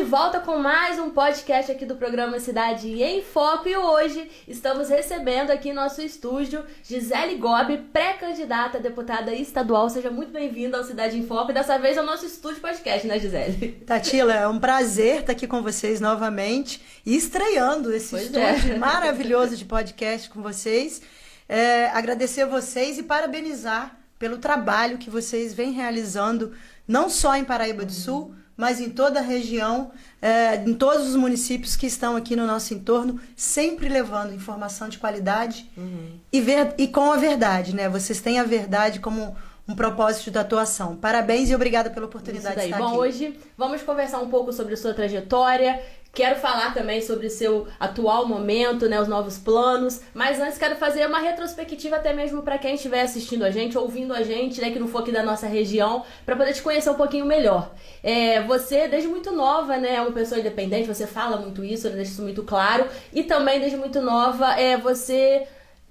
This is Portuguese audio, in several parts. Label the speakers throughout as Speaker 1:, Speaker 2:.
Speaker 1: volta com mais um podcast aqui do programa Cidade em Foco. E hoje estamos recebendo aqui em nosso estúdio Gisele Gobi, pré-candidata a deputada estadual. Seja muito bem-vinda ao Cidade em Foco e dessa vez ao nosso estúdio podcast, né, Gisele?
Speaker 2: Tatila, é um prazer estar aqui com vocês novamente e estreando esse estúdio maravilhoso de podcast com vocês. Agradecer a vocês e parabenizar pelo trabalho que vocês vêm realizando, não só em Paraíba do Sul, mas em toda a região, em todos os municípios que estão aqui no nosso entorno, sempre levando informação de qualidade e com a verdade, né? Vocês têm a verdade como um propósito de atuação. Parabéns e obrigada pela oportunidade de estar aqui.
Speaker 1: Bom, hoje vamos conversar um pouco sobre a sua trajetória. Quero falar também sobre o seu atual momento, né, os novos planos, mas antes quero fazer uma retrospectiva até mesmo para quem estiver assistindo a gente, ouvindo a gente, né, que não for aqui da nossa região, para poder te conhecer um pouquinho melhor. Você, desde muito nova, né, é uma pessoa independente, você fala muito isso, deixa isso muito claro, e também desde muito nova, você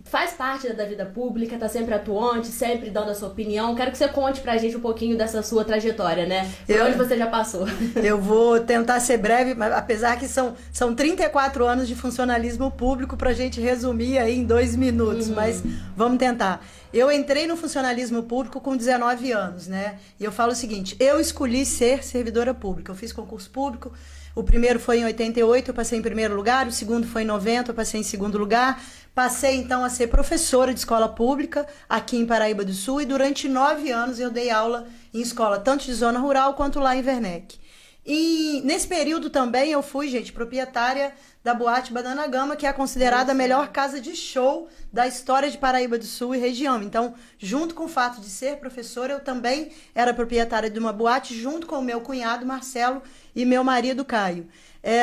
Speaker 1: faz parte da vida pública, tá sempre atuante, sempre dando a sua opinião. Quero que você conte pra gente um pouquinho dessa sua trajetória, né? Por onde você já passou.
Speaker 2: Eu vou tentar ser breve, mas apesar que são 34 anos de funcionalismo público pra gente resumir aí em 2 minutos, mas vamos tentar. Eu entrei no funcionalismo público com 19 anos, né? E eu falo o seguinte, eu escolhi ser servidora pública. Eu fiz concurso público, o primeiro foi em 88, eu passei em primeiro lugar, o segundo foi em 90, eu passei em segundo lugar. Passei, então, a ser professora de escola pública aqui em Paraíba do Sul e durante 9 anos eu dei aula em escola, tanto de zona rural quanto lá em Werneck. E nesse período também eu fui, gente, proprietária da Boate Banana Gama, que é considerada a melhor casa de show da história de Paraíba do Sul e região. Então, junto com o fato de ser professora, eu também era proprietária de uma boate, junto com o meu cunhado Marcelo e meu marido Caio.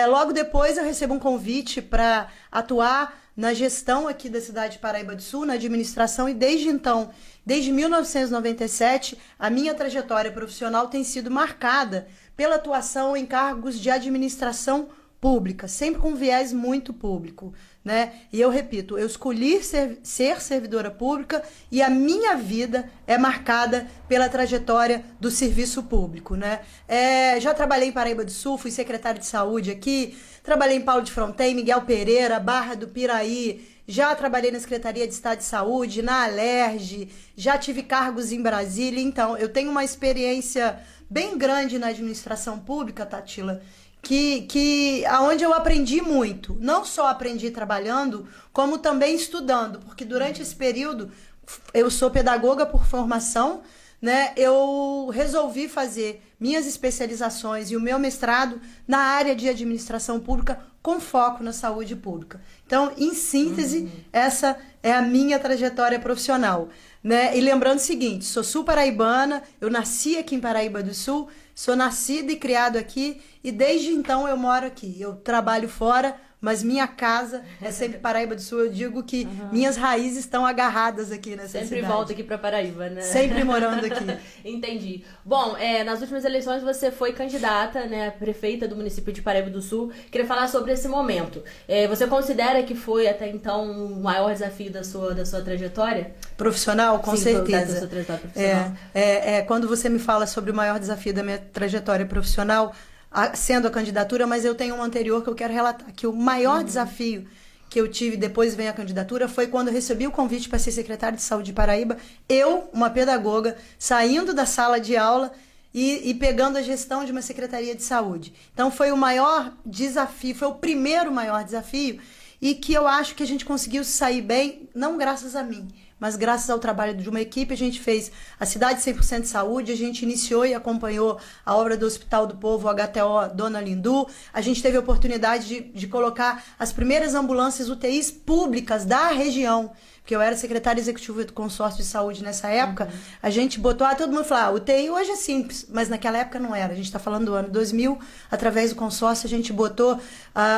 Speaker 2: Logo depois eu recebo um convite para atuar na gestão aqui da cidade de Paraíba do Sul, na administração, e desde então, desde 1997, a minha trajetória profissional tem sido marcada pela atuação em cargos de administração pública, sempre com viés muito público, né? E eu repito, eu escolhi ser servidora pública e a minha vida é marcada pela trajetória do serviço público, né? Já trabalhei em Paraíba do Sul, fui secretária de saúde aqui, trabalhei em Paulo de Fronten, Miguel Pereira, Barra do Piraí, já trabalhei na Secretaria de Estado de Saúde, na Alerj, já tive cargos em Brasília. Então, eu tenho uma experiência bem grande na administração pública, Tatila, aonde eu aprendi muito. Não só aprendi trabalhando, como também estudando, porque durante esse período, eu sou pedagoga por formação, né? Eu resolvi fazer minhas especializações e o meu mestrado na área de administração pública com foco na saúde pública. Então, em síntese, essa é a minha trajetória profissional, né? E lembrando o seguinte, sou sul-paraibana, eu nasci aqui em Paraíba do Sul, sou nascida e criado aqui e desde então eu moro aqui. Eu trabalho fora, mas minha casa é sempre Paraíba do Sul. Eu digo que minhas raízes estão agarradas aqui nessa cidade.
Speaker 1: Sempre volta aqui para Paraíba, né?
Speaker 2: Sempre morando aqui.
Speaker 1: Entendi. Bom, nas últimas eleições você foi candidata, né, prefeita do município de Paraíba do Sul. Queria falar sobre esse momento. Você considera que foi até então o maior desafio da sua trajetória?
Speaker 2: Profissional, com certeza.
Speaker 1: Da sua trajetória profissional.
Speaker 2: Quando você me fala sobre o maior desafio da minha trajetória profissional, sendo a candidatura, mas eu tenho um anterior que eu quero relatar, que o maior desafio que eu tive depois vem a candidatura foi quando eu recebi o convite para ser secretária de saúde de Paraíba, eu, uma pedagoga, saindo da sala de aula e pegando a gestão de uma secretaria de saúde. Então foi o maior desafio, foi o primeiro maior desafio e que eu acho que a gente conseguiu sair bem, não graças a mim, mas graças ao trabalho de uma equipe. A gente fez a Cidade 100% de Saúde, a gente iniciou e acompanhou a obra do Hospital do Povo, o HTO Dona Lindu, a gente teve a oportunidade de colocar as primeiras ambulâncias UTIs públicas da região, porque eu era secretária executiva do consórcio de saúde nessa época, a gente botou, todo mundo falou, UTI hoje é simples, mas naquela época não era, a gente está falando do ano 2000, através do consórcio a gente botou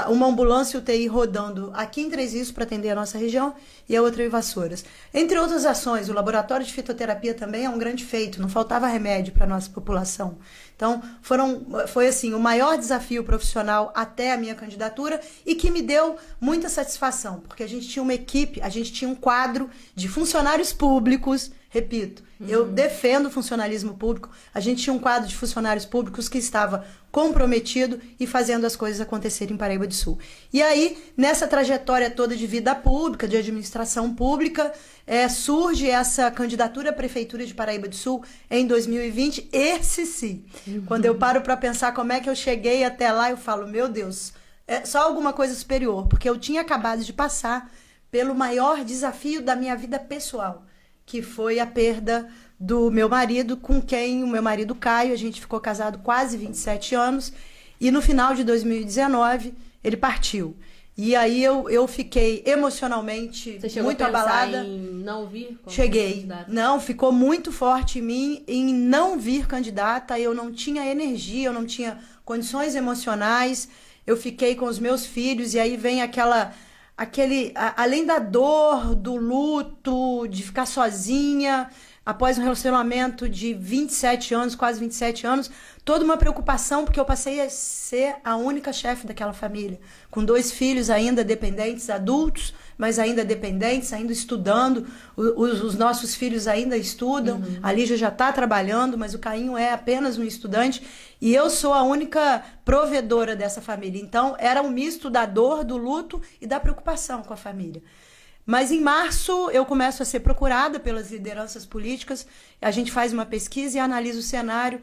Speaker 2: uma ambulância UTI rodando aqui em Três Rios para atender a nossa região e a outra em Vassouras. Entre outras ações, o laboratório de fitoterapia também é um grande feito, não faltava remédio para a nossa população. Então, foi assim, o maior desafio profissional até a minha candidatura e que me deu muita satisfação, porque a gente tinha uma equipe, a gente tinha um quadro de funcionários públicos, repito, eu defendo o funcionalismo público, a gente tinha um quadro de funcionários públicos que estava comprometido e fazendo as coisas acontecerem em Paraíba do Sul. E aí, nessa trajetória toda de vida pública, de administração pública, surge essa candidatura à Prefeitura de Paraíba do Sul em 2020, esse sim. Quando eu paro para pensar como é que eu cheguei até lá, eu falo, meu Deus, é só alguma coisa superior, porque eu tinha acabado de passar pelo maior desafio da minha vida pessoal, que foi a perda do meu marido, com quem o meu marido Caio, a gente ficou casado quase 27 anos, e no final de 2019 ele partiu. E aí eu fiquei emocionalmente muito abalada.
Speaker 1: Em não vir?
Speaker 2: Cheguei. Não, ficou muito forte em mim em não vir candidata. Eu não tinha energia, eu não tinha condições emocionais. Eu fiquei com os meus filhos e aí vem além da dor, do luto, de ficar sozinha, após um relacionamento de 27 anos, quase 27 anos, toda uma preocupação, porque eu passei a ser a única chefe daquela família, com 2 filhos ainda dependentes, adultos, mas ainda dependentes, ainda estudando, os nossos filhos ainda estudam, a Lígia já está trabalhando, mas o Cainho é apenas um estudante, e eu sou a única provedora dessa família. Então, era um misto da dor, do luto e da preocupação com a família. Mas em março eu começo a ser procurada pelas lideranças políticas, a gente faz uma pesquisa e analisa o cenário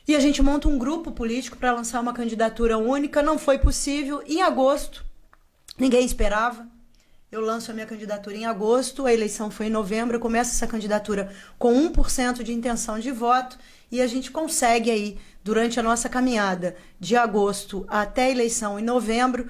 Speaker 2: e a gente monta um grupo político para lançar uma candidatura única. Não foi possível. Em agosto, ninguém esperava, eu lanço a minha candidatura em agosto, a eleição foi em novembro, eu começo essa candidatura com 1% de intenção de voto e a gente consegue aí, durante a nossa caminhada de agosto até a eleição em novembro,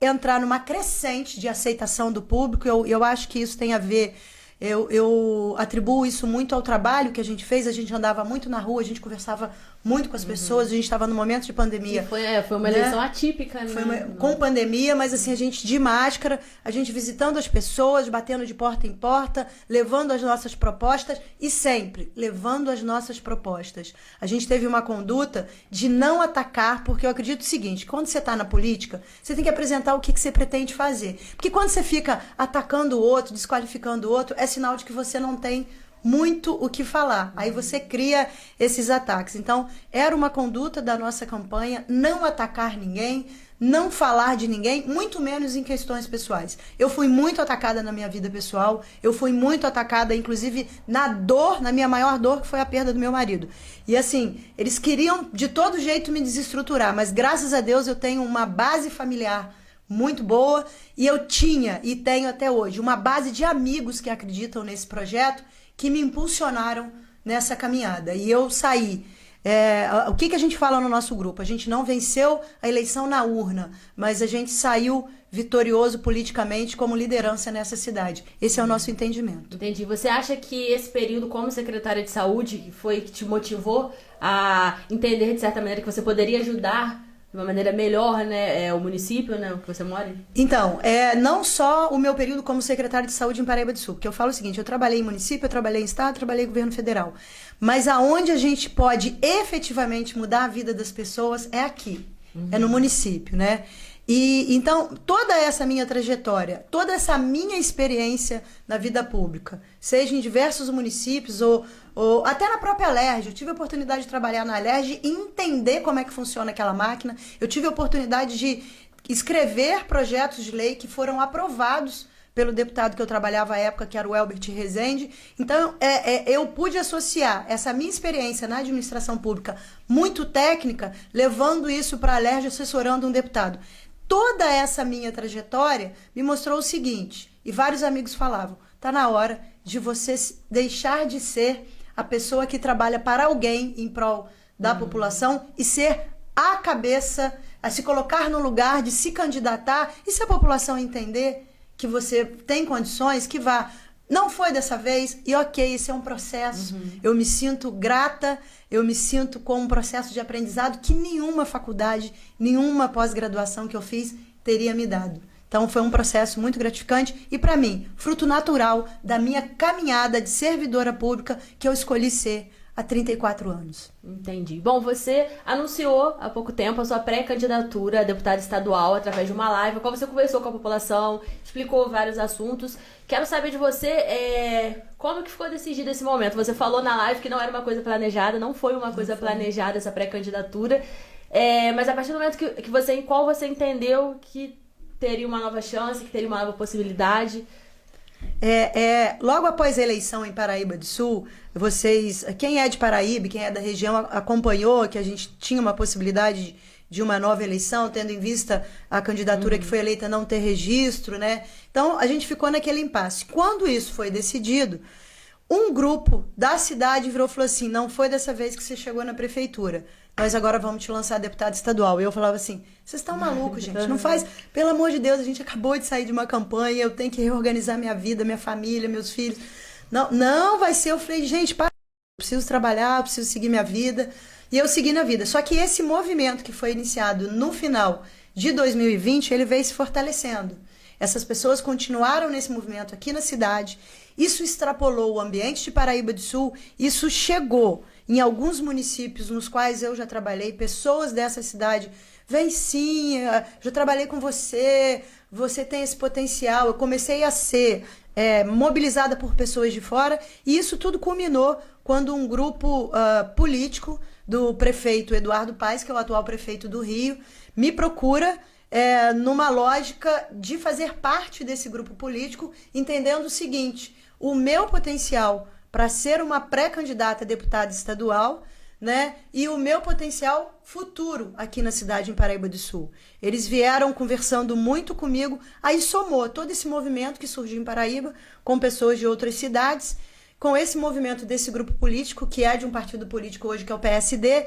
Speaker 2: entrar numa crescente de aceitação do público. Eu acho que isso tem a ver, eu atribuo isso muito ao trabalho que a gente fez. A gente andava muito na rua, a gente conversava muito com as pessoas, a gente estava no momento de pandemia.
Speaker 1: Foi uma eleição atípica, né?
Speaker 2: Com pandemia, mas assim, a gente de máscara, a gente visitando as pessoas, batendo de porta em porta, levando as nossas propostas e sempre levando as nossas propostas. A gente teve uma conduta de não atacar, porque eu acredito o seguinte, quando você está na política, você tem que apresentar o que você pretende fazer. Porque quando você fica atacando o outro, desqualificando o outro, é sinal de que você não tem muito o que falar. Aí você cria esses ataques. Então, era uma conduta da nossa campanha não atacar ninguém, não falar de ninguém, muito menos em questões pessoais. Eu fui muito atacada na minha vida pessoal, eu fui muito atacada, inclusive, na minha maior dor, que foi a perda do meu marido. E assim, eles queriam de todo jeito me desestruturar, mas graças a Deus eu tenho uma base familiar muito boa e eu tinha e tenho até hoje uma base de amigos que acreditam nesse projeto, que me impulsionaram nessa caminhada. E eu saí. O que a gente fala no nosso grupo? A gente não venceu a eleição na urna, mas a gente saiu vitorioso politicamente como liderança nessa cidade. Esse é o nosso entendimento.
Speaker 1: Entendi. Você acha que esse período como secretária de saúde foi que te motivou a entender, de certa maneira, que você poderia ajudar de uma maneira melhor, né, o município, né, que você mora?
Speaker 2: Então, não só o meu período como secretária de saúde em Paraíba do Sul, porque eu falo o seguinte, eu trabalhei em município, eu trabalhei em estado, eu trabalhei em governo federal, mas aonde a gente pode efetivamente mudar a vida das pessoas é aqui, é no município, né? E então, toda essa minha trajetória, toda essa minha experiência na vida pública, seja em diversos municípios ou até na própria Alerj, eu tive a oportunidade de trabalhar na Alerj e entender como é que funciona aquela máquina, eu tive a oportunidade de escrever projetos de lei que foram aprovados pelo deputado que eu trabalhava à época, que era o Elbert Rezende. Então, eu pude associar essa minha experiência na administração pública muito técnica, levando isso para a Alerj, assessorando um deputado. Toda essa minha trajetória me mostrou o seguinte, e vários amigos falavam, tá na hora de você deixar de ser a pessoa que trabalha para alguém em prol da população e ser a cabeça, a se colocar no lugar de se candidatar, e se a população entender que você tem condições, que vá. Não foi dessa vez, e ok, esse é um processo. Eu me sinto grata, eu me sinto com um processo de aprendizado que nenhuma faculdade, nenhuma pós-graduação que eu fiz teria me dado. Então foi um processo muito gratificante e, para mim, fruto natural da minha caminhada de servidora pública que eu escolhi ser há 34 anos.
Speaker 1: Entendi. Bom, você anunciou há pouco tempo a sua pré-candidatura a deputada estadual através de uma live, qual você conversou com a população, explicou vários assuntos. Quero saber de você como que ficou decidido esse momento. Você falou na live que não era uma coisa planejada, não foi uma coisa planejada essa pré-candidatura, mas a partir do momento qual você entendeu que teria uma nova chance, que teria uma nova possibilidade...
Speaker 2: Logo após a eleição em Paraíba do Sul, quem é de Paraíba, quem é da região, acompanhou que a gente tinha uma possibilidade de uma nova eleição, tendo em vista a candidatura que foi eleita não ter registro, né? Então, a gente ficou naquele impasse. Quando isso foi decidido, um grupo da cidade virou e falou assim, não foi dessa vez que você chegou na prefeitura, nós agora vamos te lançar deputado estadual. E eu falava assim, vocês estão malucos, gente, não faz, pelo amor de Deus, a gente acabou de sair de uma campanha, eu tenho que reorganizar minha vida, minha família, meus filhos. Não vai ser. Eu falei, gente, eu preciso trabalhar, eu preciso seguir minha vida. E eu segui na vida. Só que esse movimento que foi iniciado no final de 2020, ele veio se fortalecendo. Essas pessoas continuaram nesse movimento aqui na cidade. Isso extrapolou o ambiente de Paraíba do Sul. Isso chegou em alguns municípios nos quais eu já trabalhei. Pessoas dessa cidade, vem sim, já trabalhei com você, você tem esse potencial. Eu comecei a ser mobilizada por pessoas de fora. E isso tudo culminou quando um grupo político do prefeito Eduardo Paes, que é o atual prefeito do Rio, me procura numa lógica de fazer parte desse grupo político, entendendo o seguinte, o meu potencial para ser uma pré-candidata a deputada estadual, né, e o meu potencial futuro aqui na cidade, em Paraíba do Sul. Eles vieram conversando muito comigo, aí somou todo esse movimento que surgiu em Paraíba, com pessoas de outras cidades, com esse movimento desse grupo político, que é de um partido político hoje, que é o PSD,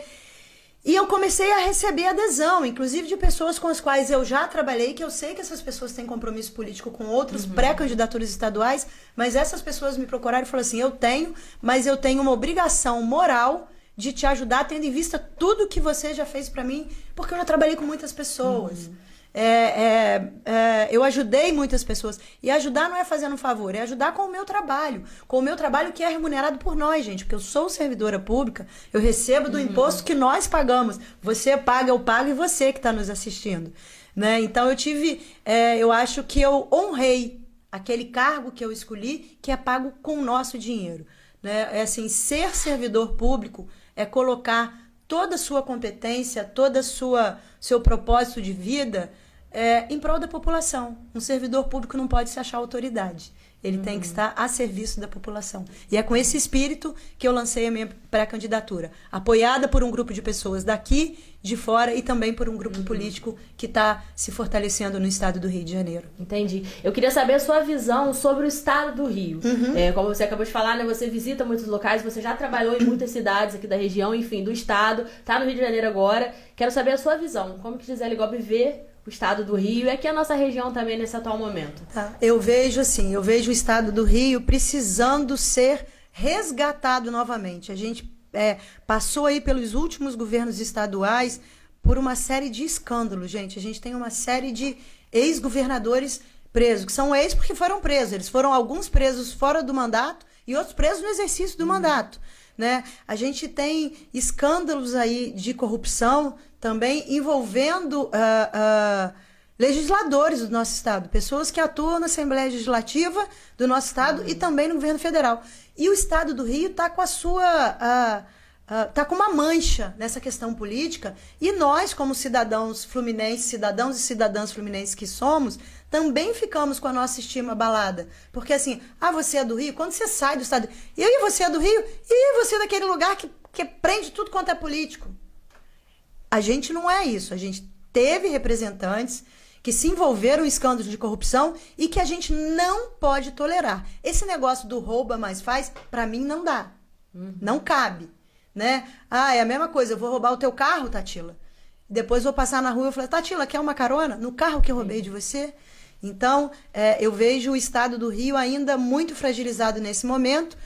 Speaker 2: e eu comecei a receber adesão, inclusive de pessoas com as quais eu já trabalhei, que eu sei que essas pessoas têm compromisso político com outras pré-candidaturas estaduais, mas essas pessoas me procuraram e falaram assim, mas eu tenho uma obrigação moral de te ajudar, tendo em vista tudo que você já fez para mim, porque eu já trabalhei com muitas pessoas. Eu ajudei muitas pessoas. E ajudar não é fazendo um favor, é ajudar com o meu trabalho. Com o meu trabalho que é remunerado por nós, gente. Porque eu sou servidora pública, eu recebo do imposto que nós pagamos. Você paga, eu pago e você que está nos assistindo. Né? Então eu acho que eu honrei aquele cargo que eu escolhi, que é pago com o nosso dinheiro. Né? Ser servidor público é colocar toda a sua competência, todo seu propósito de vida em prol da população. Um servidor público não pode se achar autoridade. Ele tem que estar a serviço da população. E é com esse espírito que eu lancei a minha pré-candidatura, apoiada por um grupo de pessoas daqui, de fora, e também por um grupo político que está se fortalecendo no estado do Rio de Janeiro.
Speaker 1: Entendi. Eu queria saber a sua visão sobre o estado do Rio. Como você acabou de falar, né, você visita muitos locais, você já trabalhou em muitas cidades aqui da região, enfim, do estado, está no Rio de Janeiro agora. Quero saber a sua visão. Como que Gisele Gobi vê o estado do Rio e aqui a nossa região também nesse atual momento?
Speaker 2: Eu vejo o estado do Rio precisando ser resgatado novamente. A gente passou aí pelos últimos governos estaduais por uma série de escândalos, gente. A gente tem uma série de ex-governadores presos, que são ex porque foram presos. Eles foram alguns presos fora do mandato e outros presos no exercício do mandato. Né? A gente tem escândalos aí de corrupção também envolvendo legisladores do nosso estado, pessoas que atuam na Assembleia Legislativa do nosso estado e também no governo federal. E o estado do Rio está com tá com uma mancha nessa questão política, e nós, como cidadãos fluminenses, cidadãos e cidadãs fluminenses que somos, também ficamos com a nossa estima abalada. Porque assim, você é do Rio? Quando você sai do estado... E você é do Rio? E você é daquele lugar que prende tudo quanto é político? A gente não é isso. A gente teve representantes que se envolveram em escândalos de corrupção e que a gente não pode tolerar. Esse negócio do rouba mais faz, para mim, não dá. Não cabe. Né? É a mesma coisa, eu vou roubar o teu carro, Tatila. Depois vou passar na rua e falar, Tatila, quer uma carona? No carro que eu roubei de você? Então, eu vejo o estado do Rio ainda muito fragilizado nesse momento,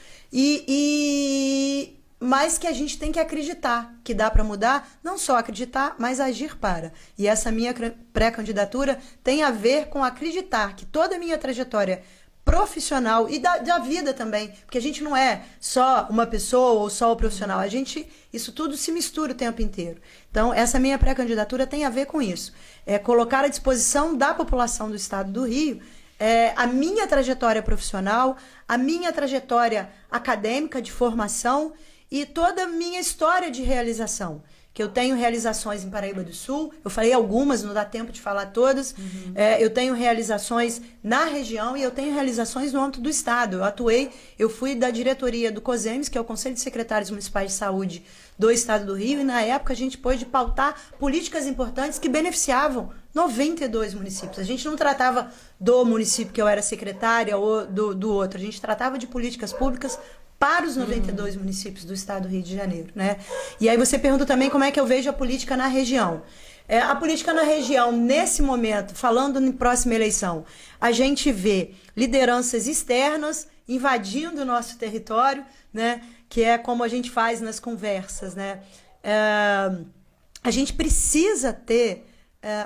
Speaker 2: mas que a gente tem que acreditar que dá para mudar, não só acreditar, mas agir para. E essa minha pré-candidatura tem a ver com acreditar que toda a minha trajetória profissional e da vida também, porque a gente não é só uma pessoa ou só o profissional, isso tudo se mistura o tempo inteiro. Então, essa minha pré-candidatura tem a ver com isso, colocar à disposição da população do estado do Rio a minha trajetória profissional, a minha trajetória acadêmica de formação e toda a minha história de realização. Que eu tenho realizações em Paraíba do Sul, eu falei algumas, não dá tempo de falar todas, eu tenho realizações na região e eu tenho realizações no âmbito do Estado. Eu fui da diretoria do COSEMES, que é o Conselho de Secretários Municipais de Saúde do Estado do Rio, e na época a gente pôde pautar políticas importantes que beneficiavam 92 municípios. A gente não tratava do município que eu era secretária ou do outro, a gente tratava de políticas públicas para os 92 municípios do estado do Rio de Janeiro, né? E aí você pergunta também como é que eu vejo a política na região. A política na região, nesse momento, falando em próxima eleição, a gente vê lideranças externas invadindo o nosso território, né? Que é como a gente faz nas conversas, né? A gente precisa ter...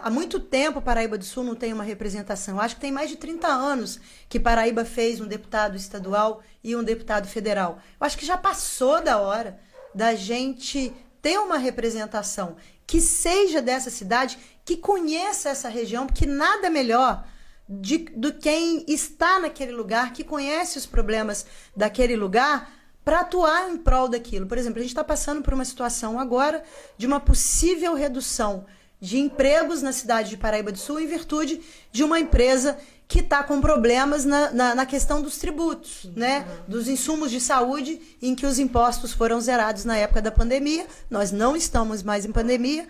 Speaker 2: há muito tempo Paraíba do Sul não tem uma representação. Acho que tem mais de 30 anos que Paraíba fez um deputado estadual e um deputado federal. Eu acho que já passou da hora da gente ter uma representação que seja dessa cidade, que conheça essa região, porque nada melhor do quem está naquele lugar, que conhece os problemas daquele lugar, para atuar em prol daquilo. Por exemplo, a gente está passando por uma situação agora de uma possível redução de empregos na cidade de Paraíba do Sul em virtude de uma empresa que está com problemas na questão dos tributos, né? Dos insumos de saúde, em que os impostos foram zerados na época da pandemia. Nós não estamos mais em pandemia.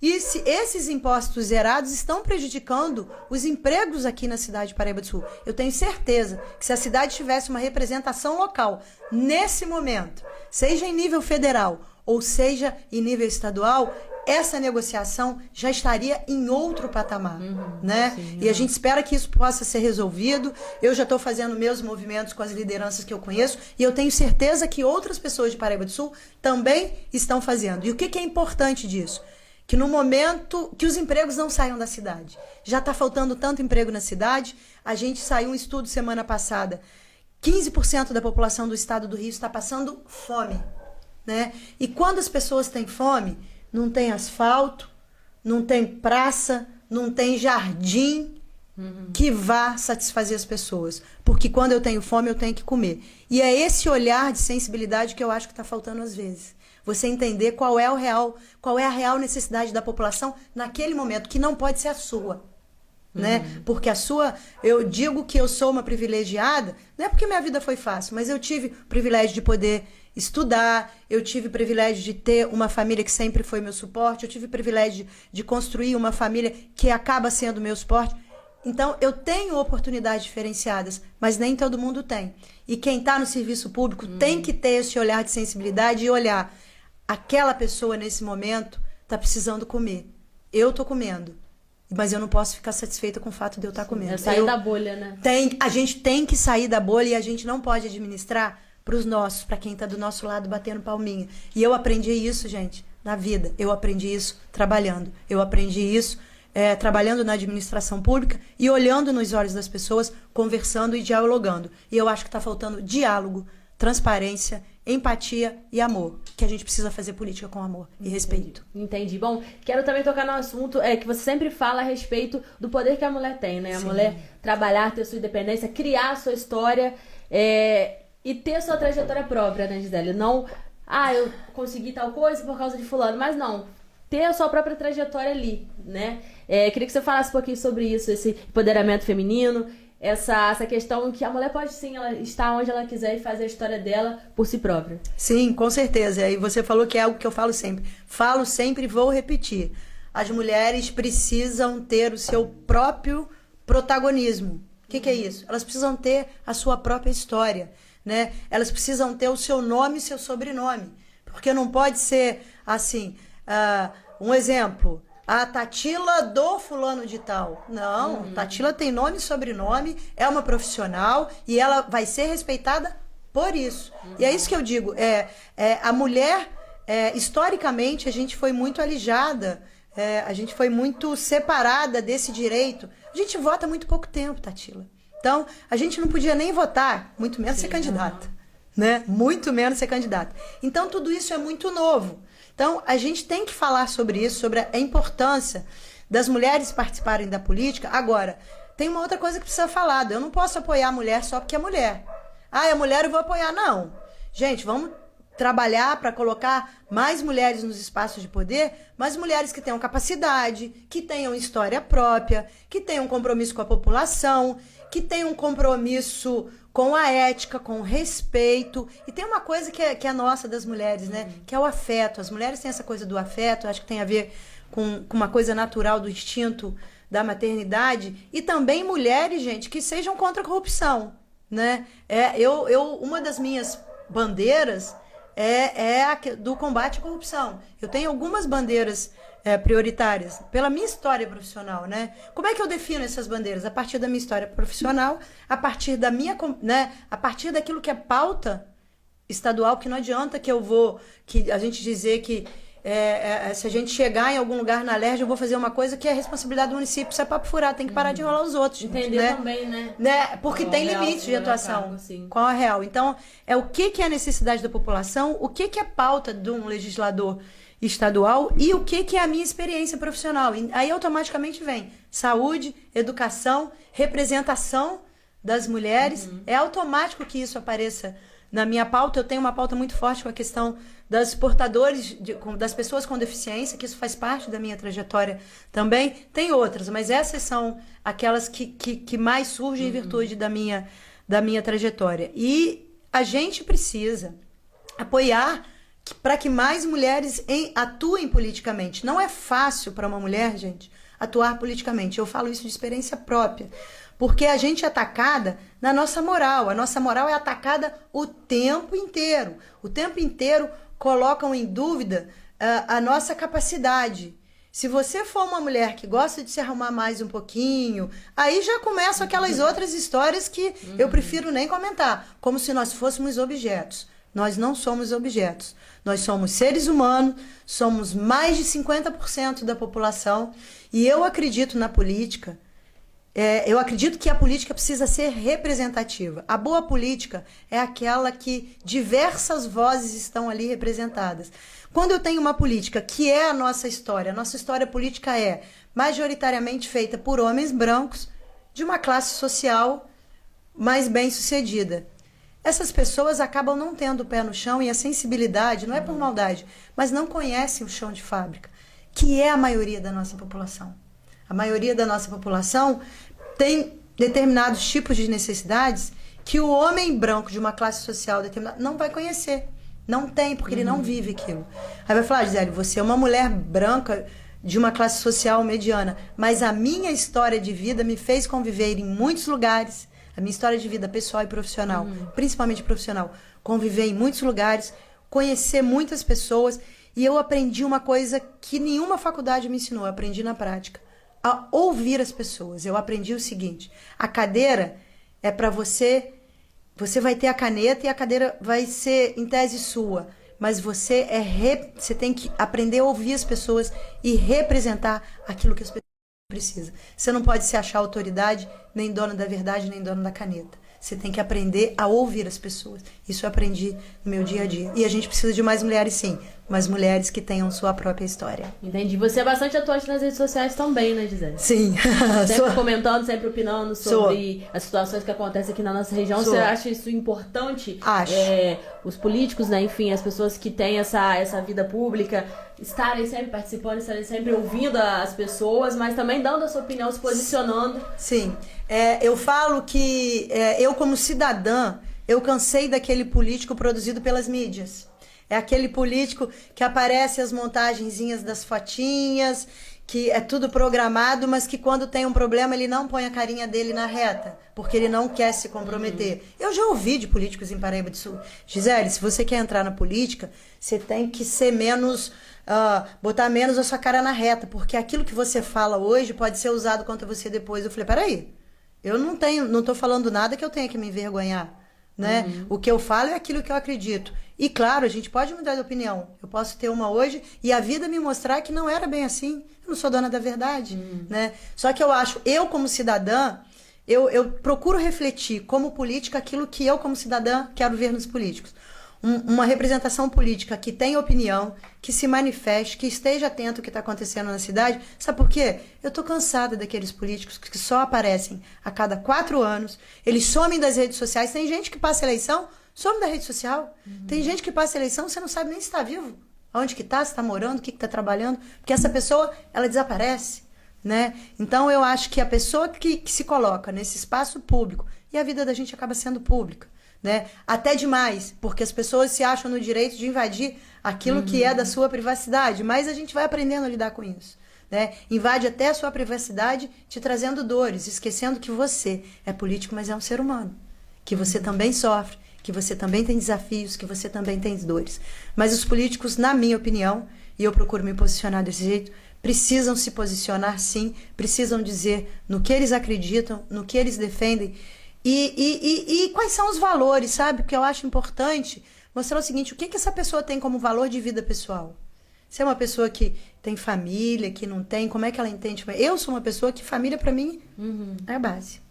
Speaker 2: E esses impostos zerados estão prejudicando os empregos aqui na cidade de Paraíba do Sul. Eu tenho certeza que se a cidade tivesse uma representação local, nesse momento, seja em nível federal ou seja em nível estadual, essa negociação já estaria em outro patamar, né? Sim, e a gente espera que isso possa ser resolvido. Eu já estou fazendo meus movimentos com as lideranças que eu conheço e eu tenho certeza que outras pessoas de Paraíba do Sul também estão fazendo. E o que é importante disso? Que no momento que os empregos não saiam da cidade. Já está faltando tanto emprego na cidade. A gente saiu um estudo semana passada. 15% da população do estado do Rio está passando fome, né? E quando as pessoas têm fome, não tem asfalto, não tem praça, não tem jardim que vá satisfazer as pessoas. Porque quando eu tenho fome, eu tenho que comer. E é esse olhar de sensibilidade que eu acho que está faltando às vezes. Você entender qual é a real necessidade da população naquele momento, que não pode ser a sua. Né? Porque eu digo que eu sou uma privilegiada, não é porque minha vida foi fácil, mas eu tive o privilégio de poder estudar, eu tive o privilégio de ter uma família que sempre foi meu suporte, eu tive o privilégio de construir uma família que acaba sendo meu suporte. Então, eu tenho oportunidades diferenciadas, mas nem todo mundo tem. E quem está no serviço público tem que ter esse olhar de sensibilidade e olhar, aquela pessoa nesse momento está precisando comer. Eu estou comendo. Mas eu não posso ficar satisfeita com o fato de eu estar comendo.
Speaker 1: É sair da bolha, né?
Speaker 2: A gente tem que sair da bolha e a gente não pode administrar para os nossos, para quem está do nosso lado batendo palminha. E eu aprendi isso, gente, na vida. Eu aprendi isso trabalhando. Eu aprendi isso trabalhando na administração pública e olhando nos olhos das pessoas, conversando e dialogando. E eu acho que está faltando diálogo, transparência, empatia e amor, que a gente precisa fazer política com amor e respeito.
Speaker 1: Entendi. Bom, quero também tocar no assunto que você sempre fala a respeito do poder que a mulher tem, né? A mulher trabalhar, ter sua independência, criar a sua história e ter a sua trajetória própria, né, Gisele? Não, eu consegui tal coisa por causa de fulano, mas não, ter a sua própria trajetória ali, né? Queria que você falasse um pouquinho sobre isso, esse empoderamento feminino, essa questão que a mulher pode sim, ela estar onde ela quiser e fazer a história dela por si própria.
Speaker 2: Sim, com certeza. E você falou que é algo que eu falo sempre. Falo sempre e vou repetir. As mulheres precisam ter o seu próprio protagonismo. O que é isso? Elas precisam ter a sua própria história, né? Elas precisam ter o seu nome e seu sobrenome. Porque não pode ser assim, um exemplo... A Tatila do fulano de tal. Não, Tatila tem nome e sobrenome, é uma profissional e ela vai ser respeitada por isso. E é isso que eu digo. A mulher, historicamente, a gente foi muito alijada, a gente foi muito separada desse direito. A gente vota há muito pouco tempo, Tatila. Então, a gente não podia nem votar, muito menos ser candidata, né? Muito menos ser candidata. Então, tudo isso é muito novo. Então, a gente tem que falar sobre isso, sobre a importância das mulheres participarem da política. Agora, tem uma outra coisa que precisa ser falada. Eu não posso apoiar a mulher só porque é mulher. Ah, é mulher, eu vou apoiar. Não. Gente, vamos trabalhar para colocar mais mulheres nos espaços de poder, mas mulheres que tenham capacidade, que tenham história própria, que tenham compromisso com a população, que tenham um compromisso com a ética, com o respeito. E tem uma coisa que é nossa das mulheres, né? Que é o afeto. As mulheres têm essa coisa do afeto, acho que tem a ver com uma coisa natural do instinto da maternidade. E também mulheres, gente, que sejam contra a corrupção, né? Uma das minhas bandeiras é a do combate à corrupção. Eu tenho algumas bandeiras prioritárias pela minha história profissional, né? Como é que eu defino essas bandeiras? A partir da minha história profissional, a partir da minha, né? A partir daquilo que é pauta estadual, que não adianta que a gente dizer que se a gente chegar em algum lugar na LERJ, eu vou fazer uma coisa que é responsabilidade do município, isso é papo furado, tem que parar de enrolar os outros.
Speaker 1: Entender,
Speaker 2: né?
Speaker 1: também, né?
Speaker 2: Porque tem limite de atuação. Qual é real? Então, o que é a necessidade da população, o que é pauta de um legislador estadual e o que é a minha experiência profissional. Aí automaticamente vem saúde, educação, representação das mulheres. É automático que isso apareça na minha pauta. Eu tenho uma pauta muito forte com a questão das portadores, das pessoas com deficiência, que isso faz parte da minha trajetória também. Tem outras, mas essas são aquelas que mais surgem em virtude da minha trajetória. E a gente precisa apoiar para que mais mulheres atuem politicamente. Não é fácil para uma mulher, gente, atuar politicamente. Eu falo isso de experiência própria. Porque a gente é atacada na nossa moral. A nossa moral é atacada o tempo inteiro. O tempo inteiro colocam em dúvida a nossa capacidade. Se você for uma mulher que gosta de se arrumar mais um pouquinho, aí já começam aquelas outras histórias que eu prefiro nem comentar. Como se nós fôssemos objetos. Nós não somos objetos. Nós somos seres humanos, somos mais de 50% da população. E eu acredito na política. Eu acredito que a política precisa ser representativa. A boa política é aquela que diversas vozes estão ali representadas. Quando eu tenho uma política que é a nossa história política é majoritariamente feita por homens brancos de uma classe social mais bem-sucedida. Essas pessoas acabam não tendo o pé no chão e a sensibilidade, não é por maldade, mas não conhecem o chão de fábrica, que é a maioria da nossa população. A maioria da nossa população tem determinados tipos de necessidades que o homem branco de uma classe social determinada não vai conhecer. Não tem, porque ele não vive aquilo. Aí vai falar, Gisele, você é uma mulher branca de uma classe social mediana, mas a minha história de vida me fez conviver em muitos lugares, a minha história de vida pessoal e profissional, principalmente profissional, conviver em muitos lugares, conhecer muitas pessoas, e eu aprendi uma coisa que nenhuma faculdade me ensinou, eu aprendi na prática. A ouvir as pessoas. Eu aprendi o seguinte: a cadeira é para você vai ter a caneta e a cadeira vai ser em tese sua, mas você tem que aprender a ouvir as pessoas e representar aquilo que as pessoas precisam. Você não pode se achar autoridade, nem dona da verdade, nem dona da caneta. Você tem que aprender a ouvir as pessoas. Isso eu aprendi no meu dia a dia. E a gente precisa de mais mulheres, sim. Mas mulheres que tenham sua própria história.
Speaker 1: Entendi. Você é bastante atuante nas redes sociais também, né, Gisele?
Speaker 2: Sim.
Speaker 1: Sempre comentando, sempre opinando sobre as situações que acontecem aqui na nossa região. Você acha isso importante?
Speaker 2: Acho.
Speaker 1: Os políticos, né, enfim, as pessoas que têm essa vida pública, estarem sempre participando, estarem sempre ouvindo as pessoas, mas também dando a sua opinião, se posicionando.
Speaker 2: Sim. Eu falo que eu, como cidadã, eu cansei daquele político produzido pelas mídias. É aquele político que aparece as montagenzinhas das fotinhas, que é tudo programado, mas que quando tem um problema ele não põe a carinha dele na reta, porque ele não quer se comprometer. Eu já ouvi de políticos em Paraíba do Sul. Gisele, se você quer entrar na política, você tem que ser menos... botar menos a sua cara na reta, porque aquilo que você fala hoje pode ser usado contra você depois. Eu falei, peraí, eu não tô falando nada que eu tenha que me envergonhar, né? O que eu falo é aquilo que eu acredito. E claro, a gente pode mudar de opinião. Eu posso ter uma hoje e a vida me mostrar que não era bem assim. Eu não sou dona da verdade, né? Só que eu acho, eu como cidadã, eu procuro refletir como política aquilo que eu, como cidadã, quero ver nos políticos. Uma representação política que tenha opinião, que se manifeste, que esteja atento ao que está acontecendo na cidade. Sabe por quê? Eu estou cansada daqueles políticos que só aparecem a cada 4 anos, eles somem das redes sociais. Tem gente que passa eleição, some da rede social. Tem gente que passa eleição, você não sabe nem se está vivo, aonde que está, se está morando, o que está trabalhando, porque essa pessoa, ela desaparece, né? Então eu acho que a pessoa que se coloca nesse espaço público, e a vida da gente acaba sendo pública, né? Até demais, porque as pessoas se acham no direito de invadir aquilo que é da sua privacidade, mas a gente vai aprendendo a lidar com isso, né? Invade até a sua privacidade, te trazendo dores, esquecendo que você é político, mas é um ser humano, que você também sofre, que você também tem desafios, que você também tem dores. Mas os políticos, na minha opinião, e eu procuro me posicionar desse jeito, precisam se posicionar sim, precisam dizer no que eles acreditam, no que eles defendem, e quais são os valores, sabe? Porque eu acho importante mostrar o seguinte: o que essa pessoa tem como valor de vida pessoal? Se é uma pessoa que tem família, que não tem, como é que ela entende? Eu sou uma pessoa que família para mim é a base.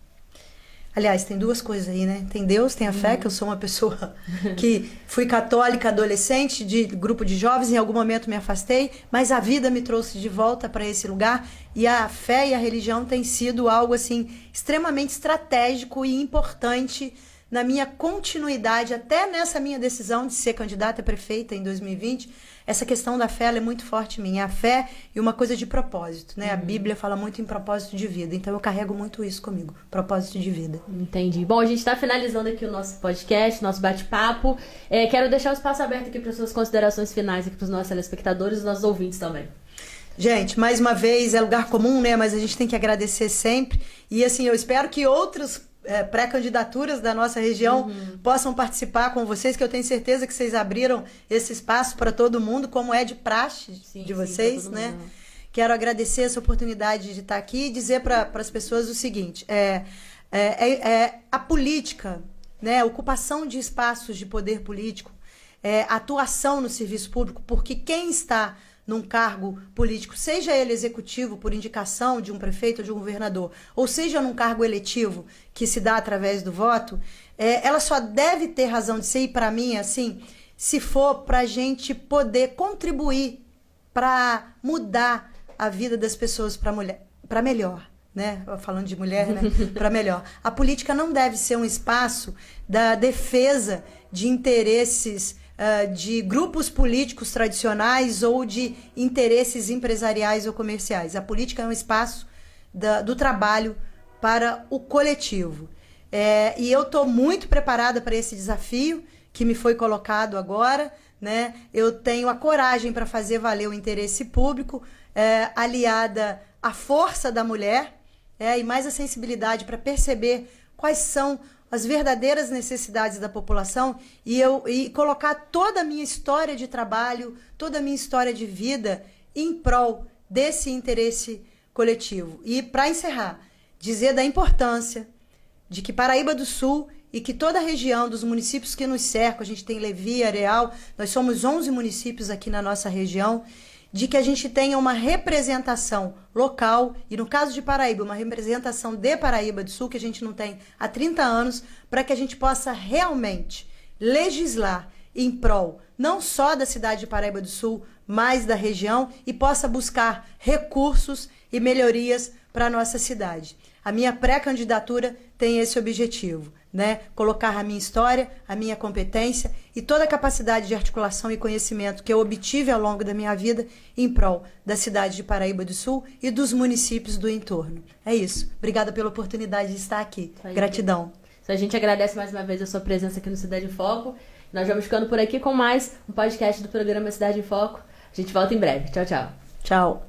Speaker 2: Aliás, tem 2 coisas aí, né? Tem Deus, tem a fé, que eu sou uma pessoa que fui católica adolescente, de grupo de jovens, em algum momento me afastei, mas a vida me trouxe de volta para esse lugar, e a fé e a religião tem sido algo, assim, extremamente estratégico e importante na minha continuidade, até nessa minha decisão de ser candidata a prefeita em 2020, essa questão da fé ela é muito forte em mim. A fé e uma coisa de propósito, né? A Bíblia fala muito em propósito de vida, então eu carrego muito isso comigo, propósito de vida.
Speaker 1: Entendi. Bom, a gente está finalizando aqui o nosso podcast, nosso bate-papo. Quero deixar o espaço aberto aqui para suas considerações finais aqui para os nossos telespectadores e os nossos ouvintes também.
Speaker 2: Gente, mais uma vez, é lugar comum, né? Mas a gente tem que agradecer sempre. E assim, eu espero que outros pré-candidaturas da nossa região possam participar com vocês, que eu tenho certeza que vocês abriram esse espaço para todo mundo, como é de praxe de vocês, né? Mundo. Quero agradecer essa oportunidade de estar aqui e dizer para as pessoas o seguinte: a política, né? A ocupação de espaços de poder político, a atuação no serviço público, porque quem está num cargo político, seja ele executivo por indicação de um prefeito ou de um governador, ou seja num cargo eletivo que se dá através do voto, ela só deve ter razão de ser, e para mim, assim, se for para a gente poder contribuir para mudar a vida das pessoas para melhor, né? Falando de mulher, né? Para melhor. A política não deve ser um espaço da defesa de interesses de grupos políticos tradicionais ou de interesses empresariais ou comerciais. A política é um espaço do trabalho para o coletivo. E eu estou muito preparada para esse desafio que me foi colocado agora, né? Eu tenho a coragem para fazer valer o interesse público, aliada à força da mulher, e mais a sensibilidade para perceber quais são as verdadeiras necessidades da população e colocar toda a minha história de trabalho, toda a minha história de vida em prol desse interesse coletivo. E, para encerrar, dizer da importância de que Paraíba do Sul e que toda a região dos municípios que nos cercam, a gente tem Levi, Areal, nós somos 11 municípios aqui na nossa região, de que a gente tenha uma representação local, e no caso de Paraíba, uma representação de Paraíba do Sul, que a gente não tem há 30 anos, para que a gente possa realmente legislar em prol não só da cidade de Paraíba do Sul, mas da região, e possa buscar recursos e melhorias para a nossa cidade. A minha pré-candidatura tem esse objetivo, né? Colocar a minha história, a minha competência e toda a capacidade de articulação e conhecimento que eu obtive ao longo da minha vida em prol da cidade de Paraíba do Sul e dos municípios do entorno. É isso. Obrigada pela oportunidade de estar aqui. Gratidão.
Speaker 1: A gente agradece mais uma vez a sua presença aqui no Cidade em Foco. Nós vamos ficando por aqui com mais um podcast do programa Cidade em Foco. A gente volta em breve. Tchau, tchau.
Speaker 2: Tchau.